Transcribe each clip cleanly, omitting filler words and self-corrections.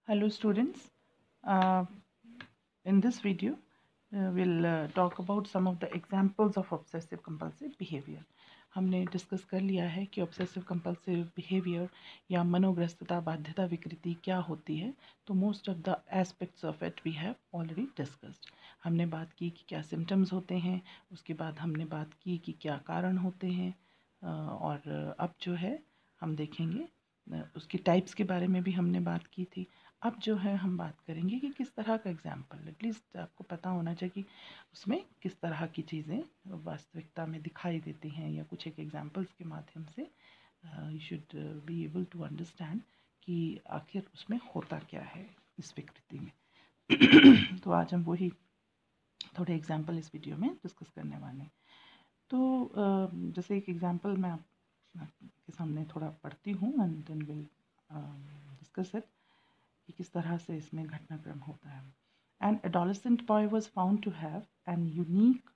Hello students, uh, in this video we'll talk about some of the examples of obsessive compulsive behavior. हमने discuss कर लिया है कि obsessive compulsive behaviour या मनोग्रस्तता बाध्यता विकृति क्या होती है, तो most of the aspects of it we have already discussed. हमने बात की कि क्या सिम्टम्स होते हैं, उसके बाद हमने बात की कि क्या कारण होते हैं, और अब जो है हम देखेंगे उसकी टाइप्स के बारे में भी हमने बात की थी. अब जो है हम बात करेंगे कि किस तरह का एग्जाम्पल, एटलीस्ट आपको पता होना चाहिए कि उसमें किस तरह की चीज़ें वास्तविकता में दिखाई देती हैं, या कुछ एक एग्जाम्पल्स के माध्यम से you should be able to understand कि आखिर उसमें होता क्या है इस विकृति में. तो आज हम वही थोड़े एग्जाम्पल इस वीडियो में डिस्कस करने वाले हैं. तो जैसे एक एग्जाम्पल मैं आपके सामने थोड़ा पढ़ती हूँ and then will discuss it कि किस तरह से इसमें घटनाक्रम होता है. An adolescent boy was found to have an unique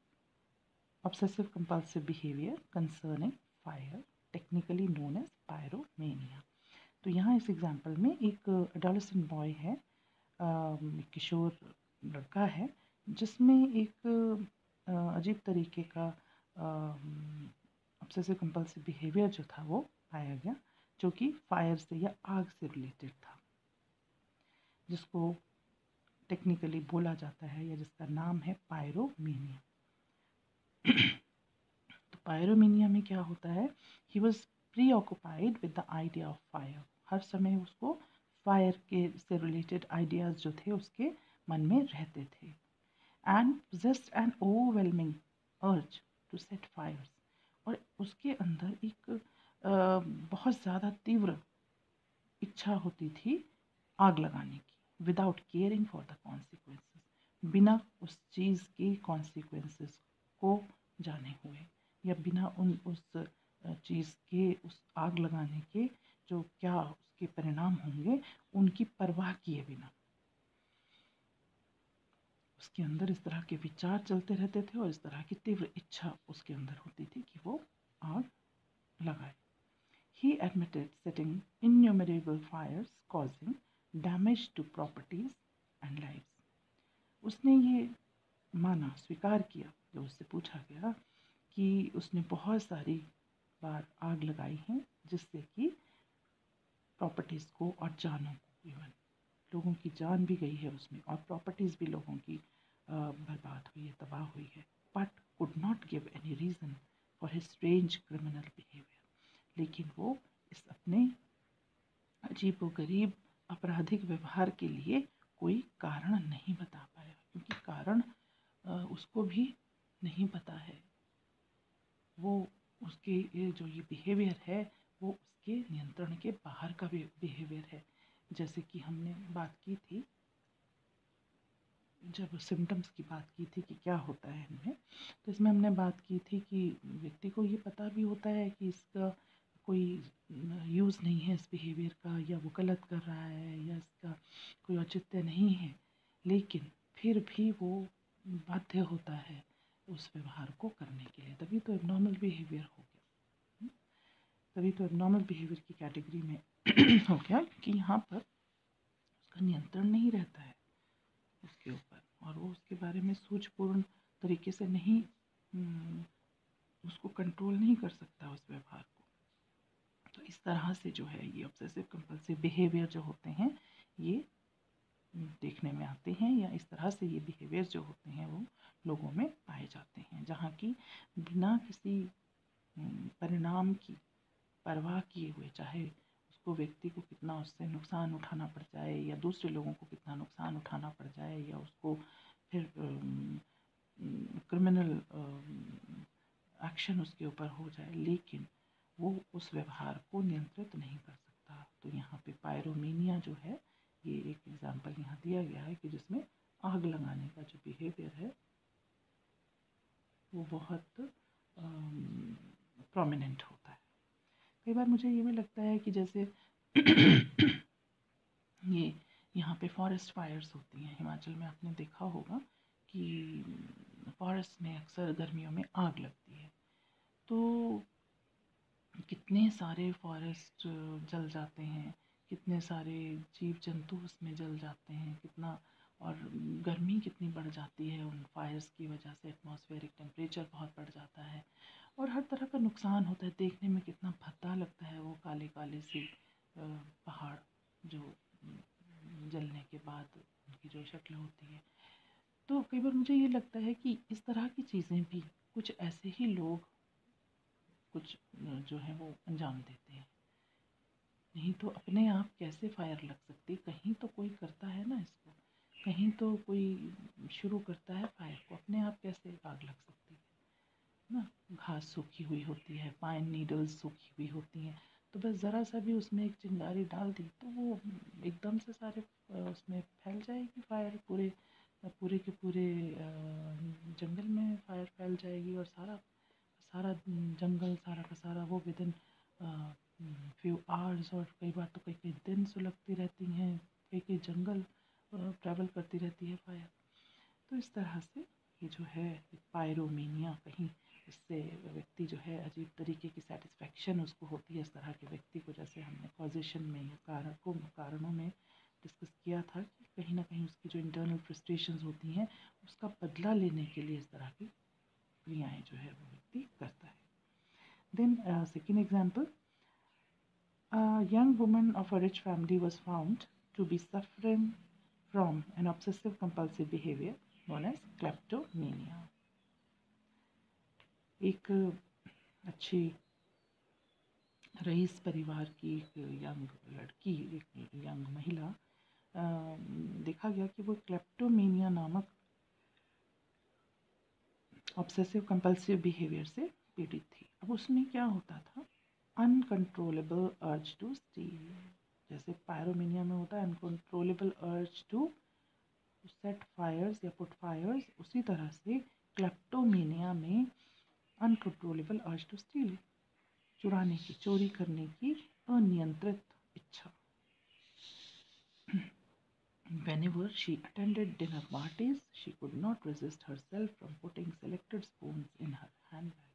obsessive compulsive behavior concerning fire, technically known as pyromania. तो यहाँ इस एग्जाम्पल में एक एडोलेसेंट बॉय है, एक किशोर लड़का है, जिसमें एक अजीब तरीके का ऑब्सेसिव कंपल्सिव बिहेवियर जो था वो पाया गया, जो कि फायर से या आग से रिलेटेड था, जिसको टेक्निकली बोला जाता है या जिसका नाम है पायरोमीनिया. तो पायरोमीनिया में क्या होता है, he was preoccupied with the idea of fire. हर समय उसको फायर के से रिलेटेड आइडियाज़ जो थे उसके मन में रहते थे. And possessed an overwhelming urge to set fires. और उसके अंदर एक बहुत ज़्यादा तीव्र इच्छा होती थी आग लगाने की, without caring for the consequences, बिना उस चीज़ के कॉन्सिक्वेंसेस को जाने हुए, या बिना उस चीज़ के, उस आग लगाने के जो क्या उसके परिणाम होंगे उनकी परवाह किए बिना उसके अंदर इस तरह के विचार चलते रहते थे और इस तरह की तीव्र इच्छा उसके अंदर होती थी कि वो आग लगाए. He admitted setting innumerable fires causing damage to properties and lives. उसने ये माना, स्वीकार किया जब उससे पूछा गया कि उसने बहुत सारी बार आग लगाई है जिससे कि प्रॉपर्टीज़ को और जानों को, इवन लोगों की जान भी गई है उसमें, और प्रॉपर्टीज़ भी लोगों की बर्बाद हुई है, तबाह हुई है. But could not give any reason for his strange criminal behaviour. लेकिन वो इस अपने अजीबोगरीब आपराधिक व्यवहार के लिए कोई कारण नहीं बता पाया, क्योंकि कारण उसको भी नहीं पता है. वो उसके जो ये बिहेवियर है वो उसके नियंत्रण के बाहर का भी बिहेवियर है. जैसे कि हमने बात की थी, जब सिम्टम्स की बात की थी कि क्या होता है इनमें, तो इसमें हमने बात की थी कि व्यक्ति को ये पता भी होता है कि इसका कोई यूज़ नहीं है इस बिहेवियर का, या वो गलत कर रहा है, या इसका कोई औचित्य नहीं है, लेकिन फिर भी वो बाध्य होता है उस व्यवहार को करने के लिए. तभी तो एबनॉर्मल बिहेवियर हो गया, तभी तो एबनॉर्मल बिहेवियर की कैटेगरी में हो गया, क्योंकि यहाँ पर उसका नियंत्रण नहीं रहता है उसके ऊपर, और वो उसके बारे में सूझपूर्ण तरीके से नहीं उसको कंट्रोल नहीं कर सकता उस व्यवहार को. तो इस तरह से जो है ये ऑब्सेसिव कंपल्सिव बिहेवियर जो होते हैं ये देखने में आते हैं, या इस तरह से ये बिहेवियर जो होते हैं वो लोगों में पाए जाते हैं, जहाँ की बिना किसी परिणाम की परवाह किए हुए, चाहे उसको व्यक्ति को कितना उससे नुकसान उठाना पड़ जाए, या दूसरे लोगों को कितना नुकसान उठाना पड़ जाए, या उसको फिर क्रिमिनल एक्शन उसके ऊपर हो जाए, लेकिन वो उस व्यवहार को नियंत्रित नहीं कर सकता. तो यहाँ पे पायरोमीनिया जो है ये एक एग्जाम्पल यहाँ दिया गया है कि जिसमें आग लगाने का जो बिहेवियर है वो बहुत प्रोमिनेंट होता है. कई बार मुझे ये भी लगता है कि जैसे ये यहाँ पे फॉरेस्ट फायर्स होती हैं हिमाचल में, आपने देखा होगा कि फॉरेस्ट में अक्सर गर्मियों में आग लगती है, तो कितने सारे फॉरेस्ट जल जाते हैं, कितने सारे जीव जंतु उसमें जल जाते हैं, कितना, और गर्मी कितनी बढ़ जाती है उन फायर्स की वजह से, एटमॉस्फेरिक टेम्परेचर बहुत बढ़ जाता है और हर तरह का नुकसान होता है। देखने में कितना भद्दा लगता है वो काले काले से पहाड़ जो जलने के बाद उनकी जो शक्ल होती है। तो कई बार मुझे ये लगता है कि इस तरह की चीज़ें भी कुछ ऐसे ही लोग कुछ जो है वो अंजाम देते हैं। नहीं तो अपने आप कैसे फायर लग सकती, कहीं तो कोई करता है ना इसको, कहीं तो कोई शुरू करता है फायर को, अपने आप कैसे आग लग सकती है ना। घास सूखी हुई होती है, पाइन नीडल्स सूखी हुई होती हैं, तो बस ज़रा सा भी उसमें एक चिंगारी डाल दी तो वो एकदम से सारे उसमें फैल जाएगी फायर, पूरे पूरे के पूरे जंगल में फायर फैल जाएगी और सारा सारा जंगल सारा का सारा वो विदिन फ्यू आवर्स, और कई बार तो कई कई दिन सुलगती रहती हैं, कई कई जंगल ट्रैवल करती रहती है फायर। तो इस तरह से ये जो है पायरोमीनिया, कहीं इससे व्यक्ति जो है अजीब तरीके की सेटिस्फेक्शन उसको होती है इस तरह के व्यक्ति को, जैसे हमने कॉजेशन में या कारणों में डिस्कस किया था कि कहीं ना कहीं उसकी जो इंटरनल फ्रस्ट्रेशंस होती हैं उसका बदला लेने के लिए इस तरह की क्रियाएं जो है वो व्यक्ति करता है। Then second example, a young woman of a rich family was found to be suffering from an obsessive compulsive behavior known as kleptomania. एक अच्छी रईस परिवार की एक यंग लड़की, एक यंग महिला, देखा गया कि वो क्लेप्टोमेनिया नामक ऑब्सेसिव कंपल्सिव बिहेवियर से पीड़ित थी। अब उसमें क्या होता था, अनकंट्रोलेबल अर्ज टू स्टील, जैसे पायरोमीनिया में होता है uncontrollable urge to set fires या पुट फायर्स, उसी तरह से क्लेप्टोमेनिया में अनकंट्रोलेबल अर्ज टू स्टील, चुराने की, चोरी करने की अनियंत्रित इच्छा। Whenever she attended dinner parties, she could not resist herself from putting selected spoons in her handbag.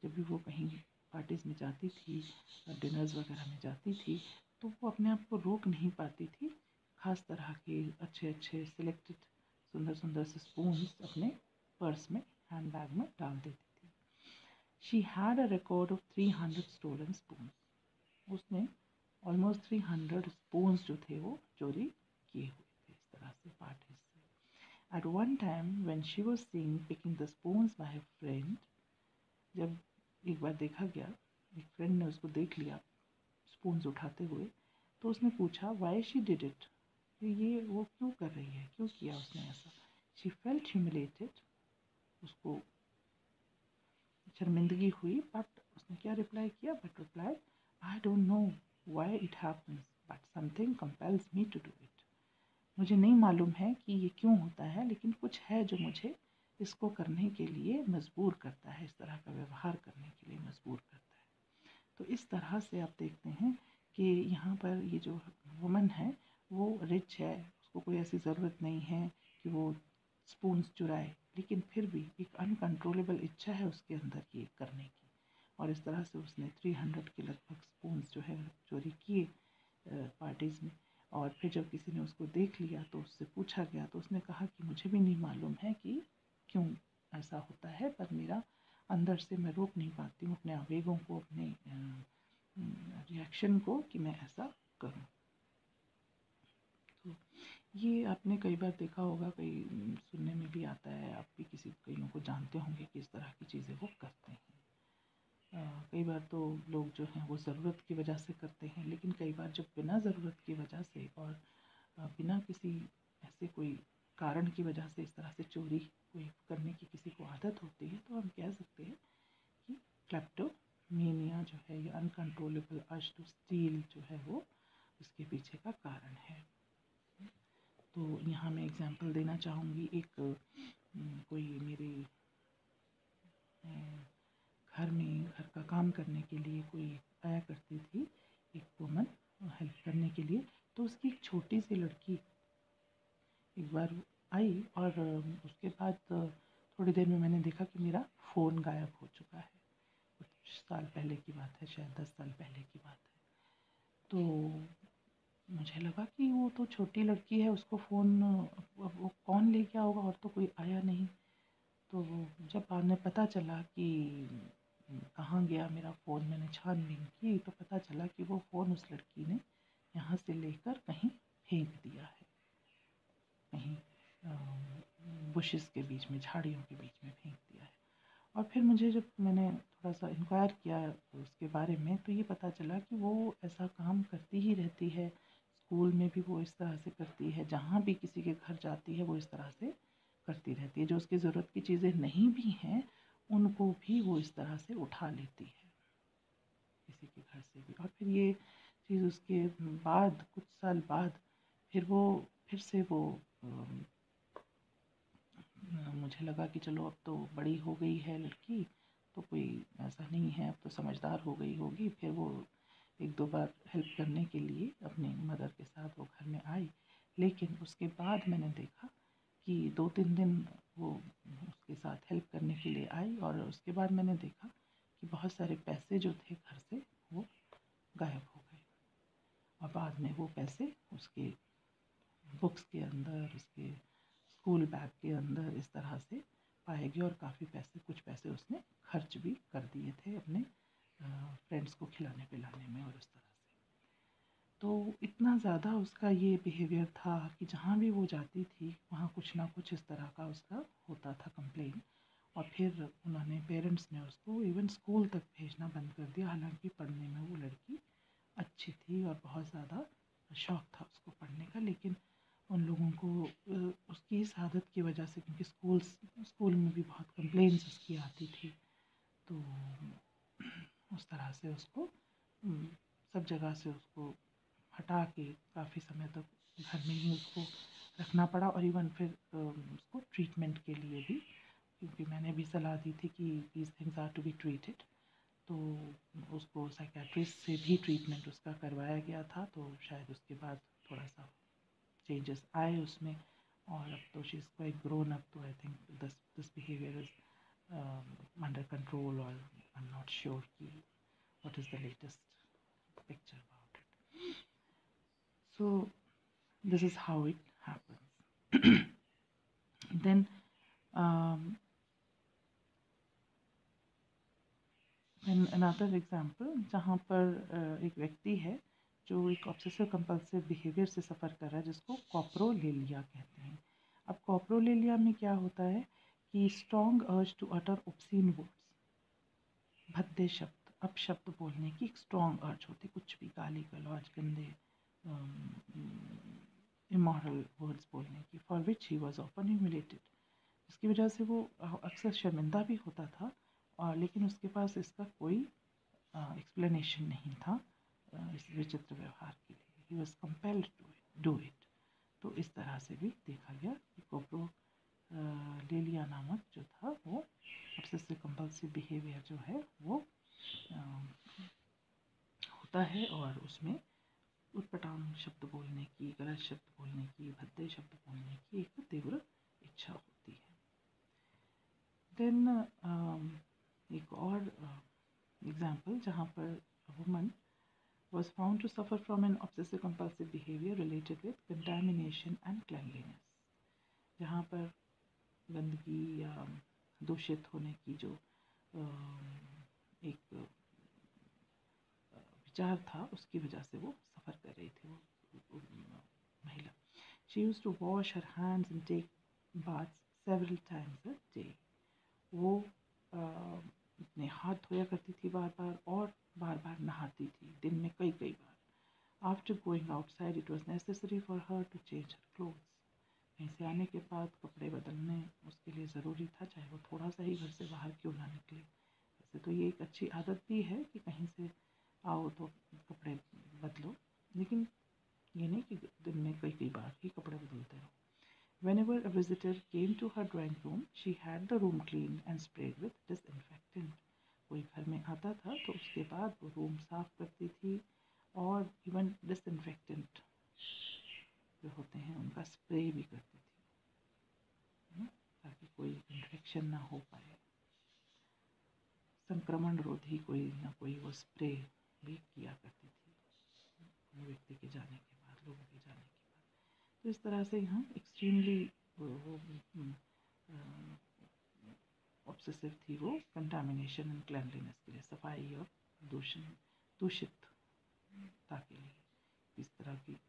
जब भी वो कहीं पार्टीज में जाती थी, डिनर्स वगैरह में जाती थी, तो वो अपने आप को रोक नहीं पाती थी, खास तरह के अच्छे अच्छे सिलेक्टेड सुंदर सुंदर से स्पून्स अपने पर्स में, हैंडबैग में डाल देती थी। She had a record of 300 stolen spoons, उसने ऑलमोस्ट 300 स्पून्स जो थे वो चोरी किए हुए थे इस तरह से पार्टीज से। At one time when she was seen picking the spoons by a friend, जब एक बार देखा गया, एक फ्रेंड ने उसको देख लिया स्पून्स उठाते हुए, तो उसने पूछा वाई शी डिड इट, ये वो क्यों कर रही है, क्यों किया उसने ऐसा। शी फेल्ट ह्यूमिलेटेड, उसको शर्मिंदगी हुई, बट उसने क्या रिप्लाई किया, but reply, I don't know why it happens but something compels me to do it, मुझे नहीं मालूम है कि ये क्यों होता है, लेकिन कुछ है जो मुझे इसको करने के लिए मजबूर करता है, इस तरह का व्यवहार करने के लिए मजबूर करता है। तो इस तरह से आप देखते हैं कि यहाँ पर ये जो वुमन है वो रिच है, उसको कोई ऐसी ज़रूरत नहीं है कि वो स्पून्स चुराए, लेकिन फिर भी एक अनकंट्रोलेबल इच्छा है उसके अंदर ये करने की, और इस तरह से उसने 300 के लगभग स्पून्स जो है चोरी किए पार्टीज़ में। और फिर जब किसी ने उसको देख लिया तो उससे पूछा गया, तो उसने कहा कि मुझे भी नहीं मालूम है कि क्यों ऐसा होता है, पर मेरा अंदर से मैं रोक नहीं पाती हूँ अपने आवेगों को, अपने रिएक्शन को कि मैं ऐसा करूँ। तो ये आपने कई बार देखा होगा, कई सुनने में भी आता है, आप भी किसी कईयों को जानते होंगे कि इस तरह की चीज़ें वो करते हैं। कई बार तो लोग जो हैं वो ज़रूरत की वजह से करते हैं, लेकिन कई बार जब बिना ज़रूरत की वजह से और बिना किसी ऐसे कोई कारण की वजह से इस तरह से चोरी कोई करने की किसी को आदत होती है, तो हम कह सकते हैं कि क्लेप्टोमेनिया जो है, या अनकंट्रोलेबल अर्ज टू स्टील जो है वो उसके पीछे का कारण है। तो यहाँ मैं एग्जांपल देना चाहूँगी, एक कोई मेरे घर में घर का काम करने के लिए कोई आया करती थी, एक वुमन हेल्प करने के लिए, तो उसकी एक छोटी सी लड़की एक बार आई, और उसके बाद थोड़ी देर में मैंने देखा कि मेरा फ़ोन गायब हो चुका है। कुछ साल पहले की बात है, शायद 10 साल पहले की बात है। तो मुझे लगा कि वो तो छोटी लड़की है, उसको फ़ोन वो कौन ले गया होगा, और तो कोई आया नहीं। तो जब बाद में पता चला कि कहाँ गया मेरा फ़ोन, मैंने छानबीन की तो पता चला कि वो फ़ोन उस लड़की ने यहाँ से लेकर कहीं फेंक दिया है, कहीं बुशेस के बीच में, झाड़ियों के बीच में फेंक दिया है। और फिर मुझे जब मैंने थोड़ा सा इंक्वायर किया उसके बारे में, तो ये पता चला कि वो ऐसा काम करती ही रहती है। स्कूल में भी वो इस तरह से करती है, जहाँ भी किसी के घर जाती है वो इस तरह से करती रहती है। जो उसकी ज़रूरत की चीज़ें नहीं भी हैं उनको भी वो इस तरह से उठा लेती है किसी के घर से भी। और फिर ये चीज़ उसके बाद, कुछ साल बाद, फिर से वो मुझे लगा कि चलो अब तो बड़ी हो गई है लड़की, तो कोई ऐसा नहीं है, अब तो समझदार हो गई होगी। फिर वो एक दो बार हेल्प करने के लिए अपनी मदर के साथ वो घर में आई, लेकिन उसके बाद मैंने देखा कि 2-3 दिन वो उसके साथ हेल्प करने के लिए आई, और उसके बाद मैंने देखा कि बहुत सारे पैसे जो थे घर से वो गायब हो गए। और बाद में वो पैसे उसके बुक्स के अंदर, उसके स्कूल बैग के अंदर इस तरह से पाए गए, और काफ़ी पैसे, कुछ पैसे उसने खर्च भी कर दिए थे अपने फ्रेंड्स को खिलाने पिलाने में और उस तरह से। तो इतना ज़्यादा उसका ये बिहेवियर था कि जहाँ भी वो जाती थी वहाँ कुछ ना कुछ इस तरह का उसका होता था कंप्लेन। और फिर उन्होंने, पेरेंट्स ने उसको इवन स्कूल तक भेजना बंद कर दिया। हालांकि पढ़ने में वो लड़की अच्छी थी और बहुत ज़्यादा शौक था उसको पढ़ने का, लेकिन उन लोगों को उसकी इस आदत की वजह से, क्योंकि स्कूल में भी बहुत कंप्लेंट्स उसकी आती थी, तो उस तरह से उसको सब जगह से उसको हटा के काफ़ी समय तक घर में ही उसको रखना पड़ा। और इवन फिर उसको ट्रीटमेंट के लिए भी, क्योंकि मैंने भी सलाह दी थी कि these things are to be treated, तो उसको साइकेट्रिस्ट से भी ट्रीटमेंट उसका करवाया गया था। तो शायद उसके बाद थोड़ा सा चेंजेस आए उसमें, और अब तो she is quite grown up. तो I think this behaviour is under control, और आई एम नॉट श्योर कि what is the latest picture about it. So this is how it happens. Then another example, जहाँ पर एक व्यक्ति है जो एक ऑब्सेसिव कंपल्सिव बिहेवियर से सफ़र कर रहा है, जिसको कॉप्रोलेलिया कहते हैं। अब कॉप्रोलेलिया में क्या होता है कि strong urge to utter obscene words, भद्दे शब्द, अपशब्द बोलने की एक स्ट्रॉन्ग अर्ज होती, कुछ भी गाली गलौज, गंदे इमोरल वर्ड्स बोलने की, for which he was often humiliated, जिसकी वजह से वो अक्सर शर्मिंदा भी होता था, और लेकिन उसके पास इसका कोई एक्सप्लेनेशन नहीं था इस विचित्र व्यवहार के लिए। He was compelled to do it. तो इस तरह से भी देखा गया कि कॉप्रोलेलिया नामक जो था वो ऑब्सेसिव कंपल्सिव बिहेवियर जो है वो होता है, और उसमें उटपटांग शब्द बोलने की, गलत शब्द बोलने की, भद्दे शब्द बोलने की एक तीव्र इच्छा होती है। देन एक और एग्जाम्पल, जहाँ पर woman was found to suffer from an obsessive compulsive behavior related with contamination and cleanliness, जहाँ पर गंदगी या दूषित होने की जो एक विचार था, उसकी वजह से वो सफ़र कर रही थी वो महिला। She used to wash her hands and take baths several times a day. वो अपने हाथ धोया करती थी बार बार, और बार बार नहाती थी, दिन में कई कई बार। After going outside, it was necessary for her to change her clothes. कहीं से आने के बाद कपड़े बदलने उसके लिए ज़रूरी था, चाहे वो थोड़ा सा ही घर से बाहर क्यों ना निकले। वैसे तो ये एक अच्छी आदत भी है कि कहीं से आओ तो कपड़े बदलो, लेकिन ये नहीं कि दिन में कई कई बार ही कपड़े बदलते रहो। Whenever a visitor came to her drawing room, she had the room cleaned and sprayed with disinfectant. कोई घर में आता था तो उसके बाद वो रूम साफ करती थी, और इवन डिसइंफेक्टेंट जो होते हैं उनका स्प्रे भी करती थी, ताकि कोई इन्फेक्शन ना हो पाए। संक्रमण रोधी कोई ना कोई वो स्प्रे भी किया करती थी व्यक्ति के जाने के बाद। लोगों के जाने के बाद। तो इस तरह से यहाँ एक्सट्रीमली ऑब्सेसिव थी वो कंटामिनेशन एंड क्लेanलीनेस के लिए, सफाई और दूषितता के लिए, किस तरह की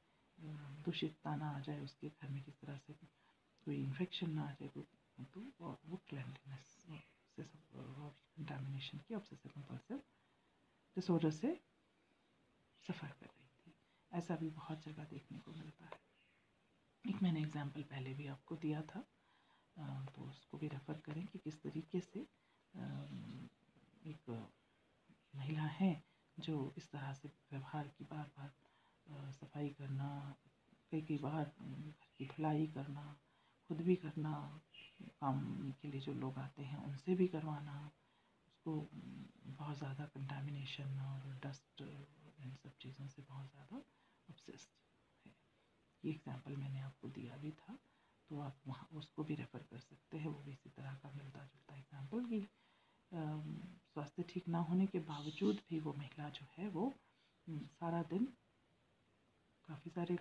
दूषितता ना आ जाए उसके घर में, किस तरह से कोई इन्फेक्शन ना आ जाए, तो वो क्लेanलीनेस से कंटामिनेशन की ऑब्सेसिव कंपल्सिव डिसऑर्डर से सफ़र कर रही थी। ऐसा भी बहुत जगह देखने को मिलता है। एक मैंने एग्जाम्पल पहले भी आपको दिया था, तो उसको भी रेफ़र करें कि किस तरीके से एक महिला है जो इस तरह से व्यवहार की बार बार सफाई करना, कई बार घर की धुलाई करना, खुद भी करना, काम के लिए जो लोग आते हैं उनसे भी करवाना, उसको बहुत ज़्यादा कंटामिनेशन और डस्ट इन सब चीज़ों से बहुत ज़्यादा ऑब्सेस्ड है। ये एग्जाम्पल मैंने आपको दिया भी था, तो आप वहाँ उसको भी रेफ़र कर सकते हैं। वो भी इसी तरह का मिलता जुलता एग्जाम्पल कि स्वास्थ्य ठीक ना होने के बावजूद भी वो महिला जो है वो सारा दिन काफ़ी सारे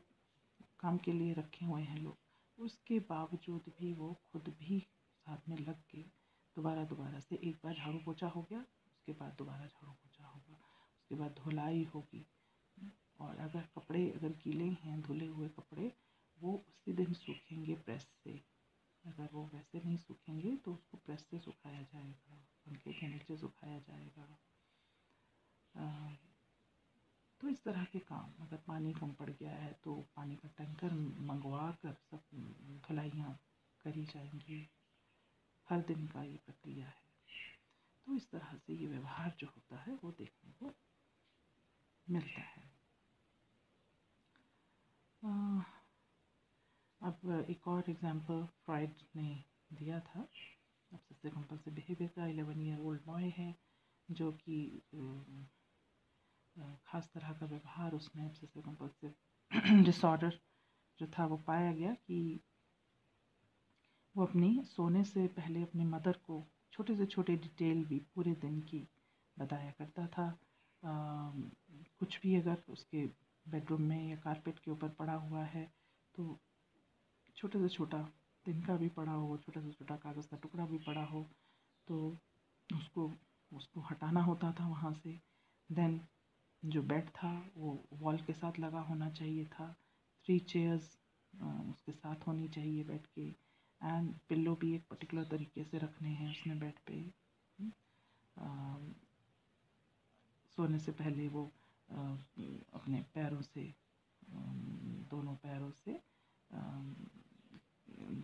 काम के लिए रखे हुए हैं लोग, उसके बावजूद भी वो खुद भी साथ में लग के दोबारा से, एक बार झाड़ू पोछा हो गया, उसके बाद दोबारा झाड़ू पोछा होगा, उसके बाद धुलाई होगी, और अगर कपड़े अगर गीले हैं, धुले हुए कपड़े, वो उसी दिन सूखेंगे प्रेस से। अगर वो वैसे नहीं सूखेंगे तो उसको प्रेस से सुखाया जाएगा, पंखे के नीचे सुखाया जाएगा। तो इस तरह के काम, अगर पानी कम पड़ गया है तो पानी का टैंकर मंगवा कर सब धुलाइयाँ करी जाएंगी। हर दिन का ये प्रक्रिया है। तो इस तरह से ये व्यवहार जो होता है वो देखने को मिलता है। अब एक और एग्जाम्पल फ्रॉइड ने दिया था ऑब्सेसिव कंपल्सिव बिहेवियर का। 11 ईयर ओल्ड बॉय है जो कि ख़ास तरह का व्यवहार उसमें ऑब्सेसिव कंपल्सिव डिसऑर्डर जो था वो पाया गया कि वो अपनी सोने से पहले अपनी मदर को छोटे से छोटे डिटेल भी पूरे दिन की बताया करता था। कुछ भी अगर उसके बेडरूम में या कारपेट के ऊपर पड़ा हुआ है तो छोटे से छोटा तिनका भी पड़ा हो, छोटा से छोटा कागज़ का टुकड़ा भी पड़ा हो तो उसको हटाना होता था वहाँ से। देन जो बेड था वो वॉल के साथ लगा होना चाहिए था। 3 चेयर्स उसके साथ होनी चाहिए बेड के, एंड पिल्लो भी एक पर्टिकुलर तरीके से रखने हैं उसने बेड पे। सोने से पहले वो अपने पैरों से, दोनों पैरों से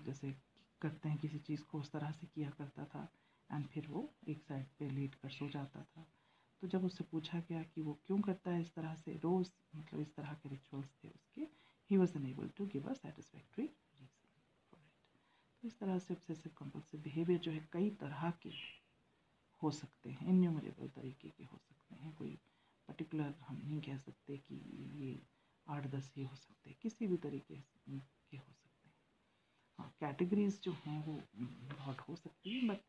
जैसे करते हैं किसी चीज़ को, उस तरह से किया करता था, एंड फिर वो एक साइड पे लेट कर सो जाता था। तो जब उससे पूछा गया कि वो क्यों करता है इस तरह से रोज़, मतलब इस तरह के रिचुअल्स थे उसके, he was unable to give a satisfactory reason for it. तो इस तरह से ऑब्सेसिव कंपल्सिव बिहेवियर जो है कई तरह के हो सकते हैं, इन्यूमरेबल तरीके के हो सकते हैं। कोई पर्टिकुलर हम नहीं कह सकते कि ये 8-10 ही हो सकते हैं, किसी भी तरीके के हो सकते हैं। हाँ, कैटेगरीज जो हैं वो बहुत हो सकती है, बट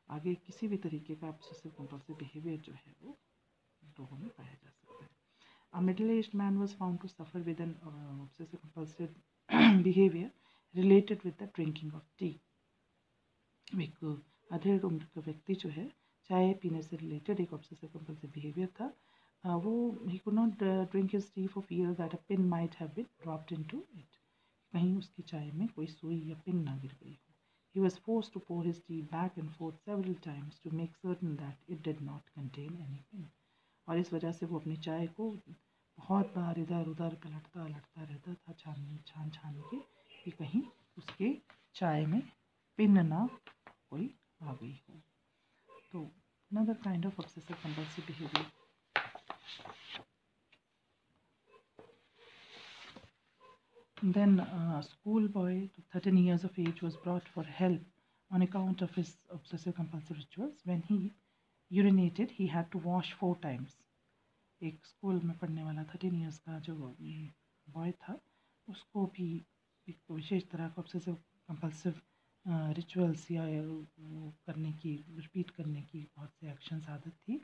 आगे किसी भी तरीके का ऑब्सेसिव कंपल्सिव बिहेवियर जो है वो लोगों में पाया जा सकता है। A middle-aged man was found to suffer with an obsessive compulsive behavior related with the drinking of tea. एक अधेड़ उम्र का व्यक्ति जो है चाय पीने से रिलेटेड एक ऑब्सेसिव कंपल्सिव बिहेवियर था। वो he could not drink his tea for fear that a pin might have been dropped into it. कहीं उसकी चाय में कोई सुई या पिन ना गिर गई हो। He was forced to pour his tea back and forth several times to make certain that it did not contain any pin. और इस वजह से वो अपनी चाय को बहुत बार इधर उधर पलटता रहता था, छान के कि कहीं उसके चाय में पिन ना कोई आ गई हो। तो another kind of obsessive compulsive behavior. Then a schoolboy, 13 years of age, was brought for help on account of his obsessive compulsive rituals. When he urinated, he had to wash 4 times. एक school में पढ़ने वाला 13 years का जो boy था, उसको भी एक विशेष तरह का ऑब्सेसिव कंपल्सिव रिचुअल्स या करने की, रिपीट करने की बहुत से एक्शंस आदत थी।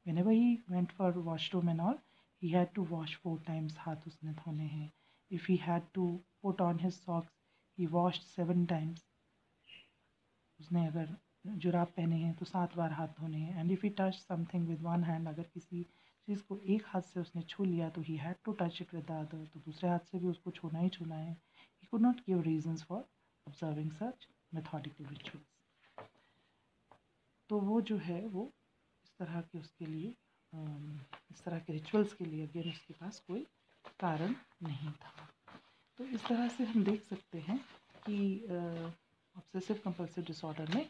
Whenever he went for washroom and all, he had to wash 4 times. हाथ उसने धोने हैं, If he had to put on his socks, he washed 7 times. उसने अगर जुराब पहने हैं तो 7 बार हाथ धोने हैं. And if he touch something with one hand, अगर किसी चीज़ को एक हाथ से उसने छू लिया तो he had to touch it with the other, तो दूसरे हाथ से भी उसको छूना ही छूना है. He could not give reasons for observing such methodical rituals. तो वो जो है वो इस तरह के उसके लिए इस तरह के रिचुअल्स के लिए अगेन उसके पास कोई कारण नहीं था. तो इस तरह से हम देख सकते हैं कि ऑब्सेसिव कंपल्सिव डिसऑर्डर में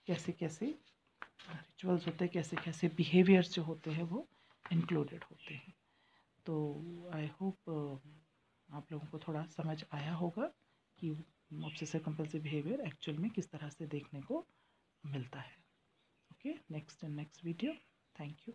कैसे कैसे रिचुअल्स होते हैं, कैसे कैसे बिहेवियर्स जो होते हैं वो इंक्लूडेड होते हैं. तो आई होप आप लोगों को थोड़ा समझ आया होगा कि ऑब्सेसिव कंपल्सिव बिहेवियर एक्चुअल में किस तरह से देखने को मिलता है. Okay, next video. Thank you.